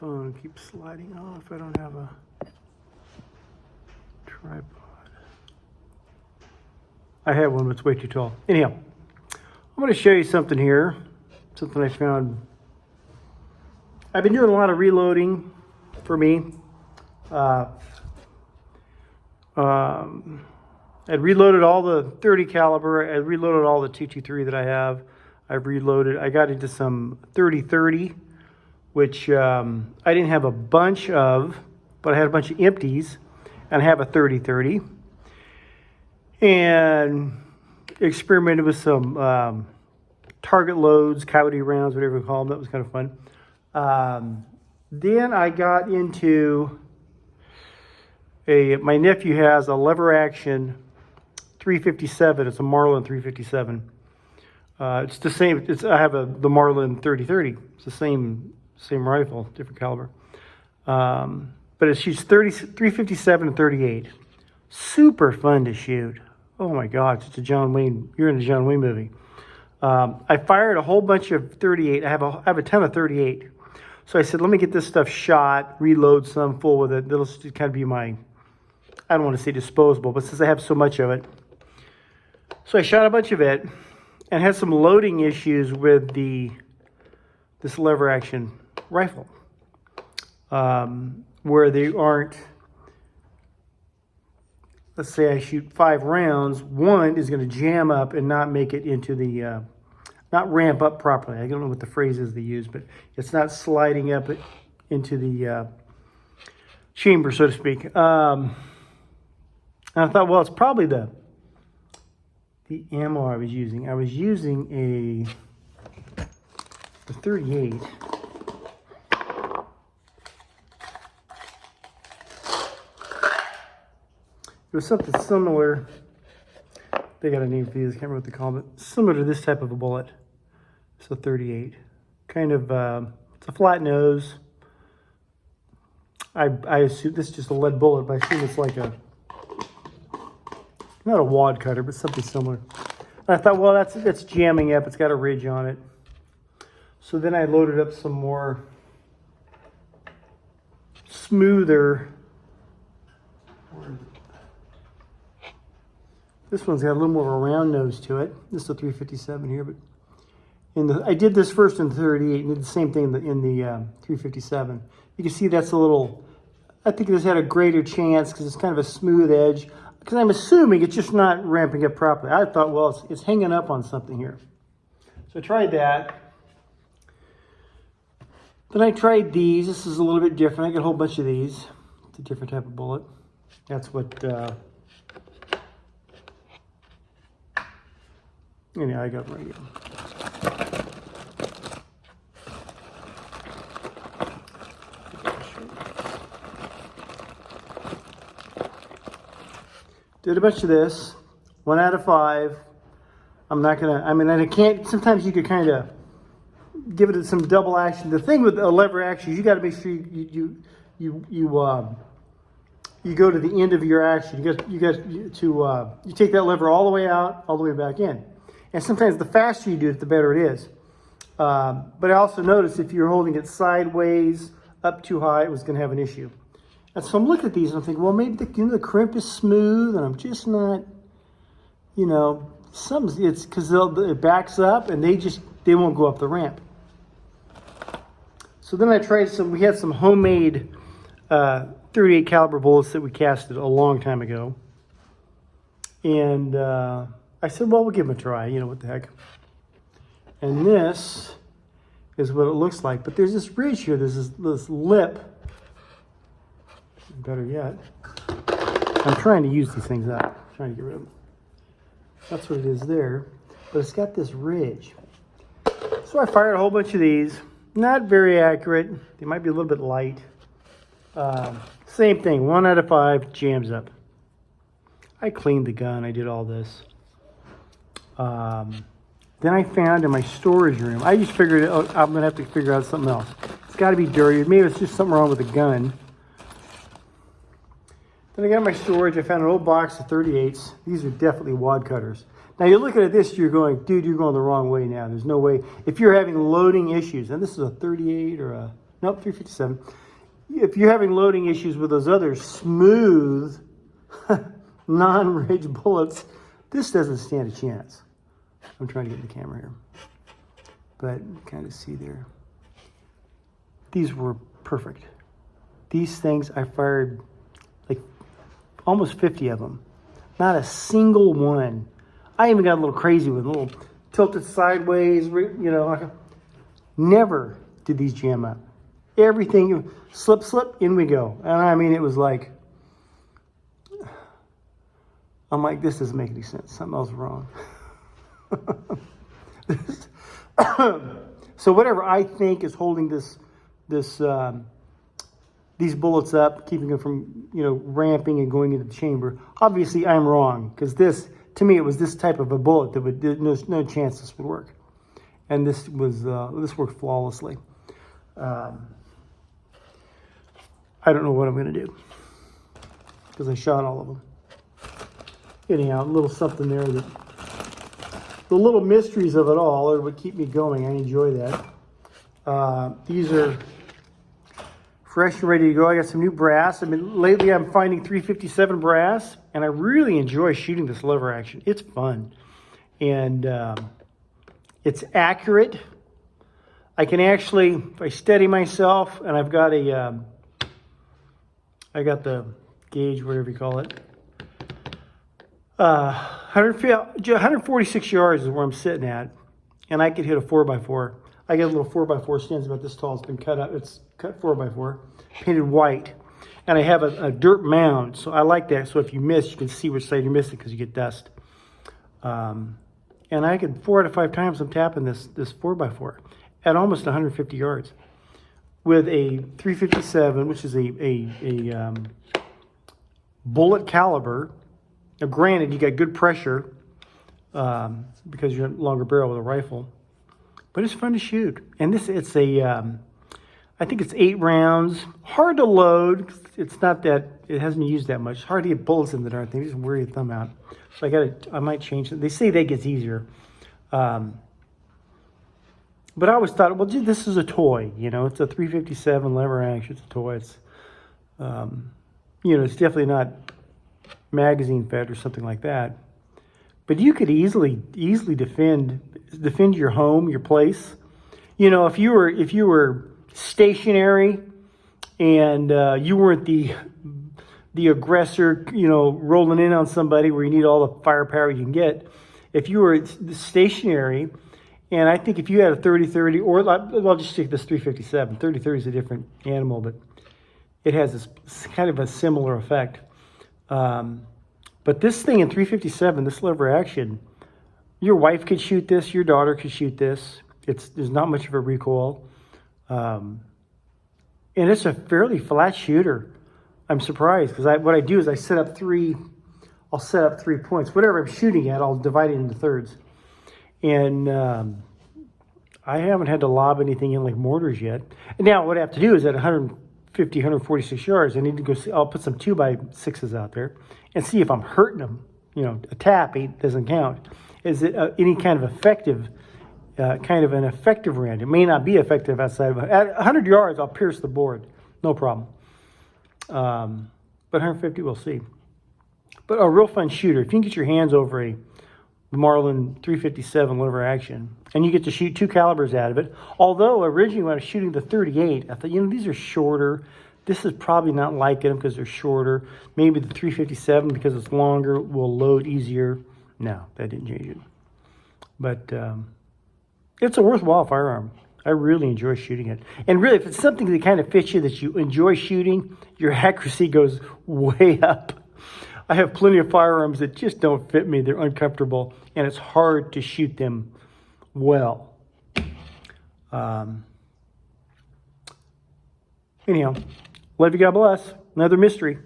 phone keeps sliding off. I don't have a tripod. I have one, but it's way too tall. Anyhow, I'm going to show you something here. Something I found. I've been doing a lot of reloading for me. I'd reloaded all the 30 caliber. I reloaded all the 223 that I have. I've reloaded. I got into some 30-30, which I didn't have a bunch of, but I had a bunch of empties, and I have a 30-30. And experimented with some target loads, coyote rounds, whatever you call them. That was kind of fun. Then I got into my nephew has a lever action 357. It's a Marlin 357. It's the same. I have the Marlin 30-30. It's the same rifle, different caliber. But it shoots 357 and 38. Super fun to shoot. Oh my God, it's a John Wayne. You're in a John Wayne movie. I fired a whole bunch of 38. I have a ton of 38. So I said, let me get this stuff shot, reload some, full with it. That'll just kind of be my, I don't want to say disposable, but since I have so much of it. So I shot a bunch of it and had some loading issues with this lever action rifle. Where they aren't, let's say I shoot 5 rounds, one is going to jam up and not make it into the, not ramp up properly. I don't know what the phrase is they use, but it's not sliding up into the chamber, so to speak. And I thought, well, it's probably the ammo I was using. I was using a 38. It was something similar. They got a name for these. I can't remember what they call it. Similar to this type of a bullet. So 38. Kind of, it's a flat nose. I assume this is just a lead bullet, but I assume it's like not a wad cutter, but something similar. And I thought, well, that's jamming up. It's got a ridge on it. So then I loaded up some more smoother. This one's got a little more of a round nose to it. This is a 357 here, but I did this first in the 38 and did the same thing in the 357. You can see that's a little, I think this had a greater chance because it's kind of a smooth edge. Because I'm assuming it's just not ramping up properly. I thought, well, it's hanging up on something here. So I tried that. Then I tried these. This is a little bit different. I got a whole bunch of these. It's a different type of bullet. That's what, anyhow, I got them right here. Did a bunch of this, 1 out of 5. I'm not gonna, I mean, I can't, sometimes you could kind of give it some double action. The thing with a lever action, you got to make sure you go to the end of your action. You take that lever all the way out, all the way back in. And sometimes the faster you do it, the better it is. But I also noticed if you're holding it sideways, up too high, it was going to have an issue. And so I'm looking at these and I'm thinking, well, maybe the crimp is smooth and I'm just not, it's because it backs up and they won't go up the ramp. So then I tried we had some homemade 38 caliber bullets that we casted a long time ago. And I said, well, we'll give them a try, what the heck. And this is what it looks like. But there's this ridge here, there's this lip. Better yet, I'm trying to use these things up. I'm trying to get rid of them. That's what it is there. But it's got this ridge. So I fired a whole bunch of these. Not very accurate. They might be a little bit light. Same thing, 1 out of 5 jams up. I cleaned the gun. I did all this. Then I found in my storage room, I just figured I'm going to have to figure out something else. It's got to be dirty. Maybe it's just something wrong with the gun. Then I got in my storage, I found an old box of 38s. These are definitely wad cutters. Now you're looking at this, you're going, dude, you're going the wrong way now. There's no way. If you're having loading issues, and this is a 38 or a Nope, 357. If you're having loading issues with those other smooth, non-ridge bullets, this doesn't stand a chance. I'm trying to get the camera here, but kind of see there. These were perfect. These things, I fired like almost 50 of them. Not a single one. I even got a little crazy with a little tilted sideways, you know. Never did these jam up. Everything, slip, in we go. And I mean, it was like, I'm like, this doesn't make any sense. Something else is wrong. So whatever I think is holding these bullets up, keeping them from, you know, ramping and going into the chamber, obviously I'm wrong, because this, to me, it was this type of a bullet that would, no chance this would work. And this was, this worked flawlessly. I don't know what I'm going to do, because I shot all of them. Anyhow, a little something there that, the little mysteries of it all are what keep me going. I enjoy that. These are fresh and ready to go. I got some new brass. I mean, lately I'm finding 357 brass, and I really enjoy shooting this lever action. It's fun, and it's accurate. I can actually, if I steady myself, and I've got a, I got the gauge, whatever you call it. 146 yards is where I'm sitting at, and I could hit a 4x4. I got a little 4x4 stands about this tall. It's been cut up. It's cut 4x4, painted white, and I have a dirt mound, so I like that. So if you miss, you can see which side you're missing because you get dust. And I could 4 out of 5 times I'm tapping this 4x4 at almost 150 yards with a 357, which is a bullet caliber. Now, granted, you got good pressure because you're a longer barrel with a rifle, but it's fun to shoot. And this, it's a, I think it's 8 rounds. Hard to load. It's not that, it hasn't been used that much. It's hard to get bullets in the darn thing. Just wear your thumb out. So I might change it. They say that gets easier. But I always thought, well, dude, this is a toy. You know, it's a 357 lever action. It's a toy. It's, you know, it's definitely not magazine fed or something like that, but you could easily defend your home, your place. You know, if you were stationary and you weren't the aggressor, you know, rolling in on somebody where you need all the firepower you can get. If you were stationary, and I think if you had a 30-30, or I'll just take this 357. 30-30 is a different animal, but it has this kind of a similar effect. But this thing in 357, this lever action, your wife could shoot this, your daughter could shoot this. There's not much of a recoil. And it's a fairly flat shooter. I'm surprised, because what I do is I'll set up 3 points. Whatever I'm shooting at, I'll divide it into thirds. And I haven't had to lob anything in like mortars yet. And now what I have to do is at 150, 146 yards, I need to go see, I'll put some 2x6s out there and see if I'm hurting them. You know, a tap doesn't count. Is it any kind of effective, an effective round? It may not be effective outside of at 100 yards. I'll pierce the board, no problem. But 150, we'll see. But a real fun shooter. If you can get your hands over a Marlin 357 lever action, and you get to shoot 2 calibers out of it. Although originally when I was shooting the 38, I thought, you know, these are shorter. This is probably not liking them because they're shorter. Maybe the 357, because it's longer, will load easier. No, that didn't change it. But it's a worthwhile firearm. I really enjoy shooting it. And really, if it's something that kind of fits you, that you enjoy shooting, your accuracy goes way up. I have plenty of firearms that just don't fit me. They're uncomfortable, and it's hard to shoot them well. Anyhow, love you, God bless. Another mystery.